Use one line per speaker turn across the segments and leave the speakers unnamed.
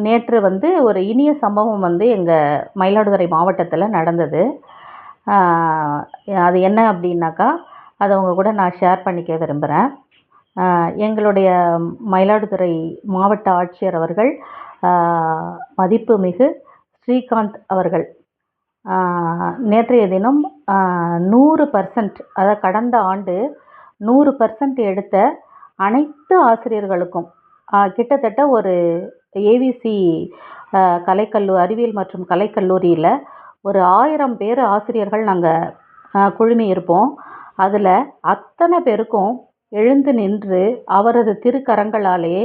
நேற்று வந்து ஒரு இனிய சம்பவம் வந்து எங்கள் மயிலாடுதுறை மாவட்டத்தில் நடந்தது. அது என்ன அப்படின்னாக்கா, அதை உங்கள் கூட நான் ஷேர் பண்ணிக்க விரும்புகிறேன். எங்களுடைய மயிலாடுதுறை மாவட்ட ஆட்சியர் அவர்கள், மதிப்புமிகு ஸ்ரீகாந்த் அவர்கள், நேற்றைய தினம் 100%, அதாவது கடந்த ஆண்டு 100% எடுத்த அனைத்து ஆசிரியர்களுக்கும் கிட்டத்தட்ட ஒரு ஏவிசி அறிவியல் மற்றும் கலைக்கல்லூரியில் ஒரு 1000 பேர் ஆசிரியர்கள் நாங்கள் குழுமி இருப்போம். அதில் அத்தனை பேருக்கும் எழுந்து நின்று அவரது திருக்கரங்களாலே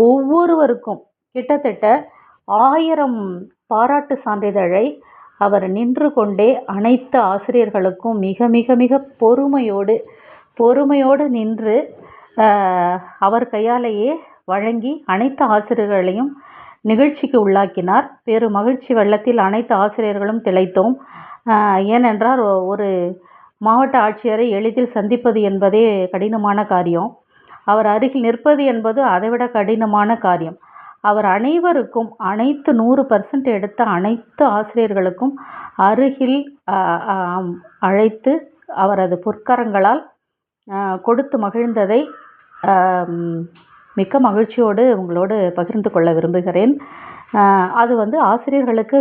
ஒவ்வொருவருக்கும் கிட்டத்தட்ட 1000 பாராட்டு சான்றிதழை அவர் நின்று கொண்டே அனைத்து ஆசிரியர்களுக்கும் மிக மிக மிக பொறுமையோடு நின்று அவர் கையாலேயே வழங்கி அனைத்து ஆசிரியர்களையும் நிகழ்ச்சிக்கு உள்ளாக்கினார். பெரும் மகிழ்ச்சி வெள்ளத்தில் அனைத்து ஆசிரியர்களும் திளைத்தோம். ஏனென்றால் ஒரு மாவட்ட ஆட்சியரை எளிதில் சந்திப்பது என்பதே கடினமான காரியம். அவர் அருகில் நிற்பது என்பது அதைவிட கடினமான காரியம். அவர் அனைவருக்கும் அனைத்து 100% எடுத்த அனைத்து ஆசிரியர்களுக்கும் அருகில் அழைத்து அவரது பொற்கரங்களால் கொடுத்து மகிழ்ந்ததை மிக்க மகிழ்ச்சியோடு உங்களோடு பகிர்ந்து கொள்ள விரும்புகிறேன். அது வந்து ஆசிரியர்களுக்கு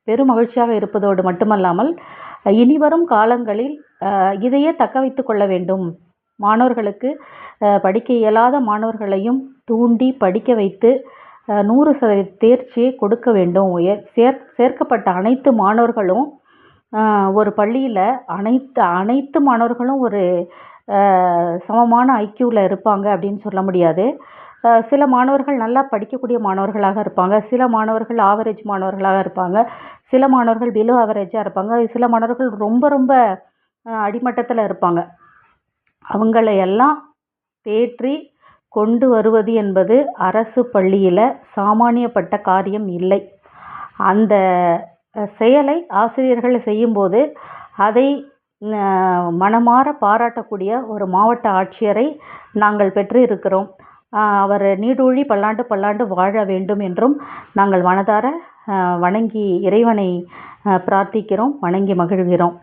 பெரும் மகிழ்ச்சியாக இருப்பதோடு மட்டுமல்லாமல் இனிவரும் காலங்களில் இதையே தக்க வைத்து கொள்ள வேண்டும். மாணவர்களுக்கு படிக்க இயலாத மாணவர்களையும் தூண்டி படிக்க வைத்து 100% தேர்ச்சியை கொடுக்க வேண்டும். சேர்க்கப்பட்ட அனைத்து மாணவர்களும் ஒரு பள்ளியில் அனைத்து மாணவர்களும் ஒரு சமமான ஐக்கியூவில் இருப்பாங்க அப்படின்னு சொல்ல முடியாது. சில மாணவர்கள் நல்லா படிக்கக்கூடிய மாணவர்களாக இருப்பாங்க, சில மாணவர்கள் ஆவரேஜ் மாணவர்களாக இருப்பாங்க, சில மாணவர்கள் பிலோ ஆவரேஜாக இருப்பாங்க, சில மாணவர்கள் ரொம்ப ரொம்ப அடிமட்டத்தில் இருப்பாங்க. அவங்களையெல்லாம் தேற்றி கொண்டு வருவது என்பது அரசு பள்ளியில் சாமானியப்பட்ட காரியம் இல்லை. அந்த செயலை ஆசிரியர்கள் செய்யும்போது அதை மனமாற பாராட்டக்கூடிய ஒரு மாவட்ட ஆட்சியரை நாங்கள் பெற்று இருக்கிறோம். அவர் நீடூழி பல்லாண்டு வாழ வேண்டும் என்றும் நாங்கள் மனதார வணங்கி இறைவனை பிரார்த்திக்கிறோம், வணங்கி மகிழ்கிறோம்.